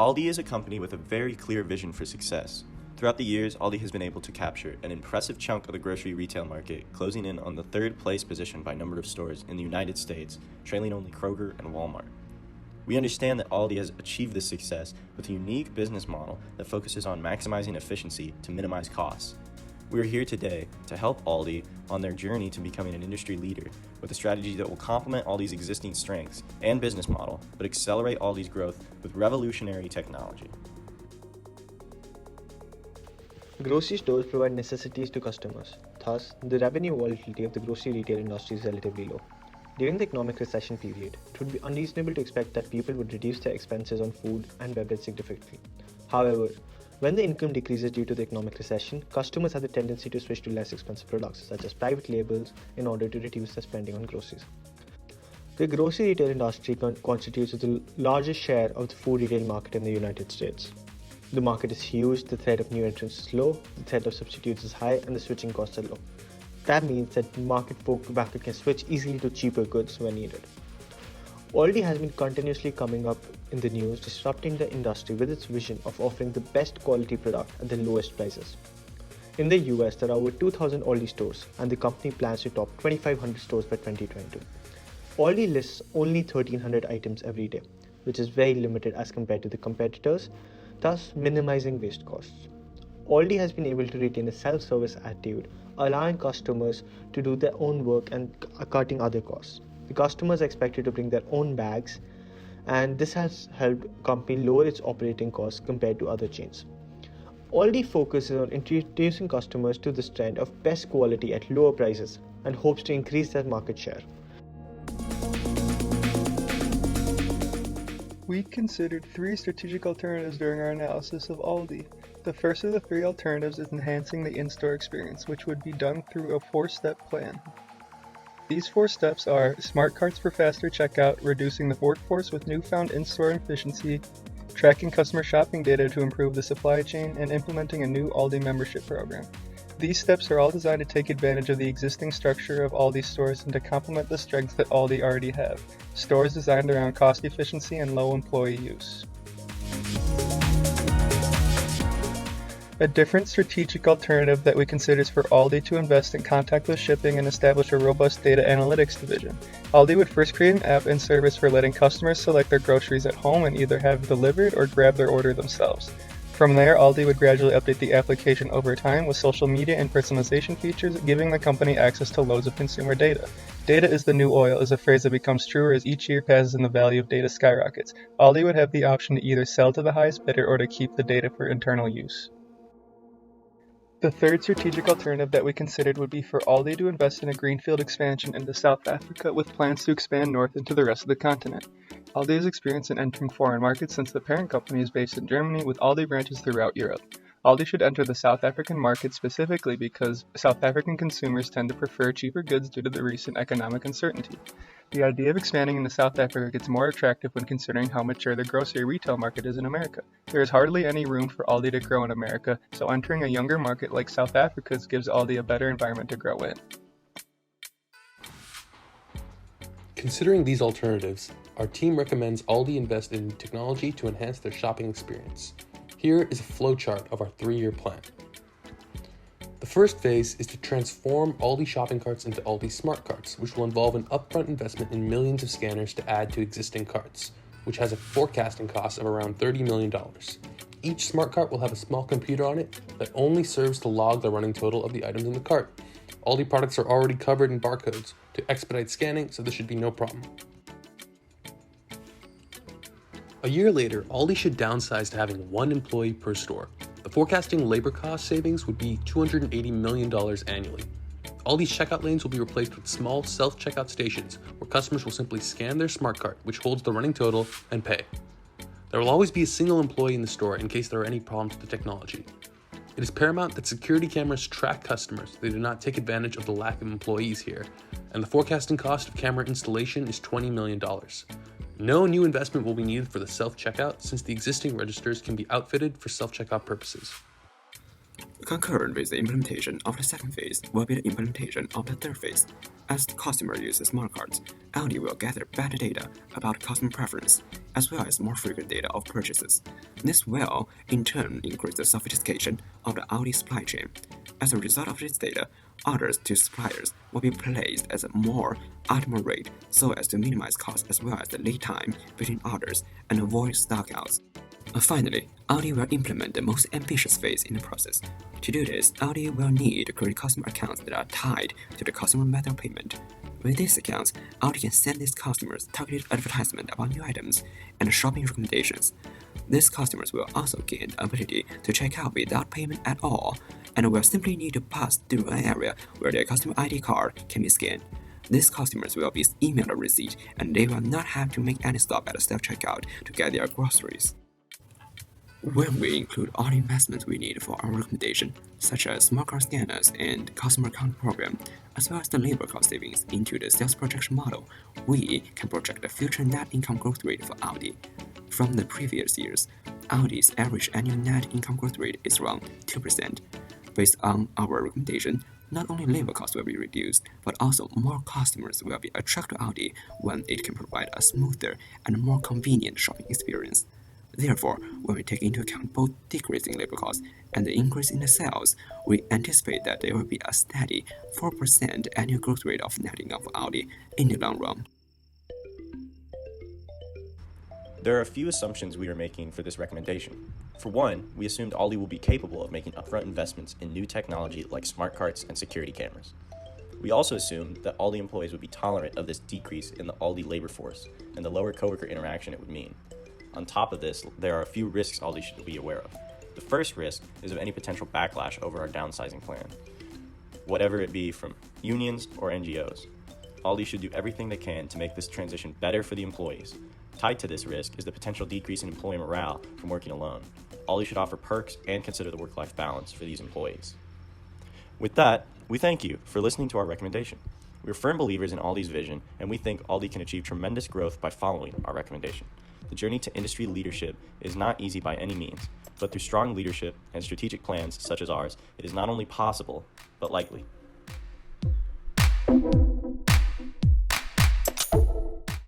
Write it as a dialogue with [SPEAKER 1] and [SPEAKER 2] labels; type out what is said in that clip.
[SPEAKER 1] ALDI is a company with a very clear vision for success. Throughout the years, ALDI has been able to capture an impressive chunk of the grocery retail market, closing in on the third place position by number of stores in the United States, trailing only Kroger and Walmart. We understand that ALDI has achieved this success with a unique business model that focuses on maximizing efficiency to minimize costs. We are here today to help ALDI on their journey to becoming an industry leader with a strategy that will complement ALDI's existing strengths and business model, but accelerate ALDI's growth with revolutionary technology.
[SPEAKER 2] Grocery stores provide necessities to customers. Thus, the revenue volatility of the grocery retail industry is relatively low. During the economic recession period, it would be unreasonable to expect that people would reduce their expenses on food and beverage significantly. However, when the income decreases due to the economic recession, customers have the tendency to switch to less expensive products, such as private labels, in order to reduce their spending on groceries. The grocery retail industry constitutes the largest share of the food retail market in the United States. The market is huge, the threat of new entrants is low, the threat of substitutes is high, and the switching costs are low. That means that the market can switch easily to cheaper goods when needed. ALDI has been continuously coming up in the news, disrupting the industry with its vision of offering the best quality product at the lowest prices. In the US, there are over 2,000 ALDI stores, and the company plans to top 2,500 stores by 2022. ALDI lists only 1,300 items every day, which is very limited as compared to the competitors, thus minimizing waste costs. ALDI has been able to retain a self-service attitude, allowing customers to do their own work and cutting other costs. The customers are expected to bring their own bags, and this has helped the company lower its operating costs compared to other chains. ALDI focuses on introducing customers to this trend of best quality at lower prices and hopes to increase their market share.
[SPEAKER 3] We considered three strategic alternatives during our analysis of ALDI. The first of the three alternatives is enhancing the in-store experience, which would be done through a 4-step plan. These 4 steps are smart carts for faster checkout, reducing the workforce with newfound in-store efficiency, tracking customer shopping data to improve the supply chain, and implementing a new ALDI membership program. These steps are all designed to take advantage of the existing structure of ALDI stores and to complement the strengths that ALDI already have. Stores designed around cost efficiency and low employee use. A different strategic alternative that we consider is for ALDI to invest in contactless shipping and establish a robust data analytics division. ALDI would first create an app and service for letting customers select their groceries at home and either have delivered or grab their order themselves. From there, ALDI would gradually update the application over time with social media and personalization features, giving the company access to loads of consumer data. Data is the new oil is a phrase that becomes truer as each year passes and the value of data skyrockets. ALDI would have the option to either sell to the highest bidder or to keep the data for internal use. The third strategic alternative that we considered would be for ALDI to invest in a greenfield expansion into South Africa with plans to expand north into the rest of the continent. ALDI has experience in entering foreign markets since the parent company is based in Germany with ALDI branches throughout Europe. ALDI should enter the South African market specifically because South African consumers tend to prefer cheaper goods due to the recent economic uncertainty. The idea of expanding into South Africa gets more attractive when considering how mature the grocery retail market is in America. There is hardly any room for ALDI to grow in America, so entering a younger market like South Africa's gives ALDI a better environment to grow in.
[SPEAKER 4] Considering these alternatives, our team recommends ALDI invest in technology to enhance their shopping experience. Here is a flowchart of our 3-year plan. The first phase is to transform ALDI shopping carts into ALDI smart carts, which will involve an upfront investment in millions of scanners to add to existing carts, which has a forecasting cost of around $30 million. Each smart cart will have a small computer on it that only serves to log the running total of the items in the cart. ALDI products are already covered in barcodes to expedite scanning, so this should be no problem. A year later, ALDI should downsize to having 1 employee per store. The forecasting labor cost savings would be $280 million annually. ALDI's checkout lanes will be replaced with small self-checkout stations where customers will simply scan their smart cart, which holds the running total, and pay. There will always be a single employee in the store in case there are any problems with the technology. It is paramount that security cameras track customers. They do not take advantage of the lack of employees here, and the forecasting cost of camera installation is $20 million. No new investment will be needed for the self-checkout since the existing registers can be outfitted for self-checkout purposes.
[SPEAKER 5] A Concurrent with the implementation of the second phase will be the implementation of the third phase. As the customer uses smart cards, ALDI will gather better data about customer preference, as well as more frequent data of purchases. This will, in turn, increase the sophistication of the ALDI supply chain. As a result of this data, orders to suppliers will be placed at a more optimal rate so as to minimize costs as well as the lead time between orders and avoid stockouts. Finally, ALDI will implement the most ambitious phase in the process. To do this, ALDI will need to create customer accounts that are tied to the customer method of payment. With these accounts, ALDI can send these customers targeted advertisement about new items and shopping recommendations. These customers will also gain the ability to check out without payment at all, and will simply need to pass through an area where their customer ID card can be scanned. These customers will be emailed a receipt, and they will not have to make any stop at a self-checkout to get their groceries. When we include all the investments we need for our recommendation, such as smart card scanners and customer account program, as well as the labor cost savings into the sales projection model, we can project the future net income growth rate for ALDI. From the previous years, ALDI's average annual net income growth rate is around 2%. Based on our recommendation, not only labor costs will be reduced, but also more customers will be attracted to ALDI when it can provide a smoother and more convenient shopping experience. Therefore, when we take into account both decreasing labor costs and the increase in the sales, we anticipate that there will be a steady 4% annual growth rate of net income for ALDI in the long run.
[SPEAKER 1] There are a few assumptions we are making for this recommendation. For one, we assumed ALDI will be capable of making upfront investments in new technology like smart carts and security cameras. We also assumed that ALDI employees would be tolerant of this decrease in the ALDI labor force and the lower coworker interaction it would mean. On top of this, there are a few risks ALDI should be aware of. The first risk is of any potential backlash over our downsizing plan, whatever it be from unions or NGOs. ALDI should do everything they can to make this transition better for the employees. Tied to this risk is the potential decrease in employee morale from working alone. ALDI should offer perks and consider the work-life balance for these employees. With that, we thank you for listening to our recommendation. We are firm believers in ALDI's vision, and we think ALDI can achieve tremendous growth by following our recommendation. The journey to industry leadership is not easy by any means, but through strong leadership and strategic plans such as ours, it is not only possible, but likely.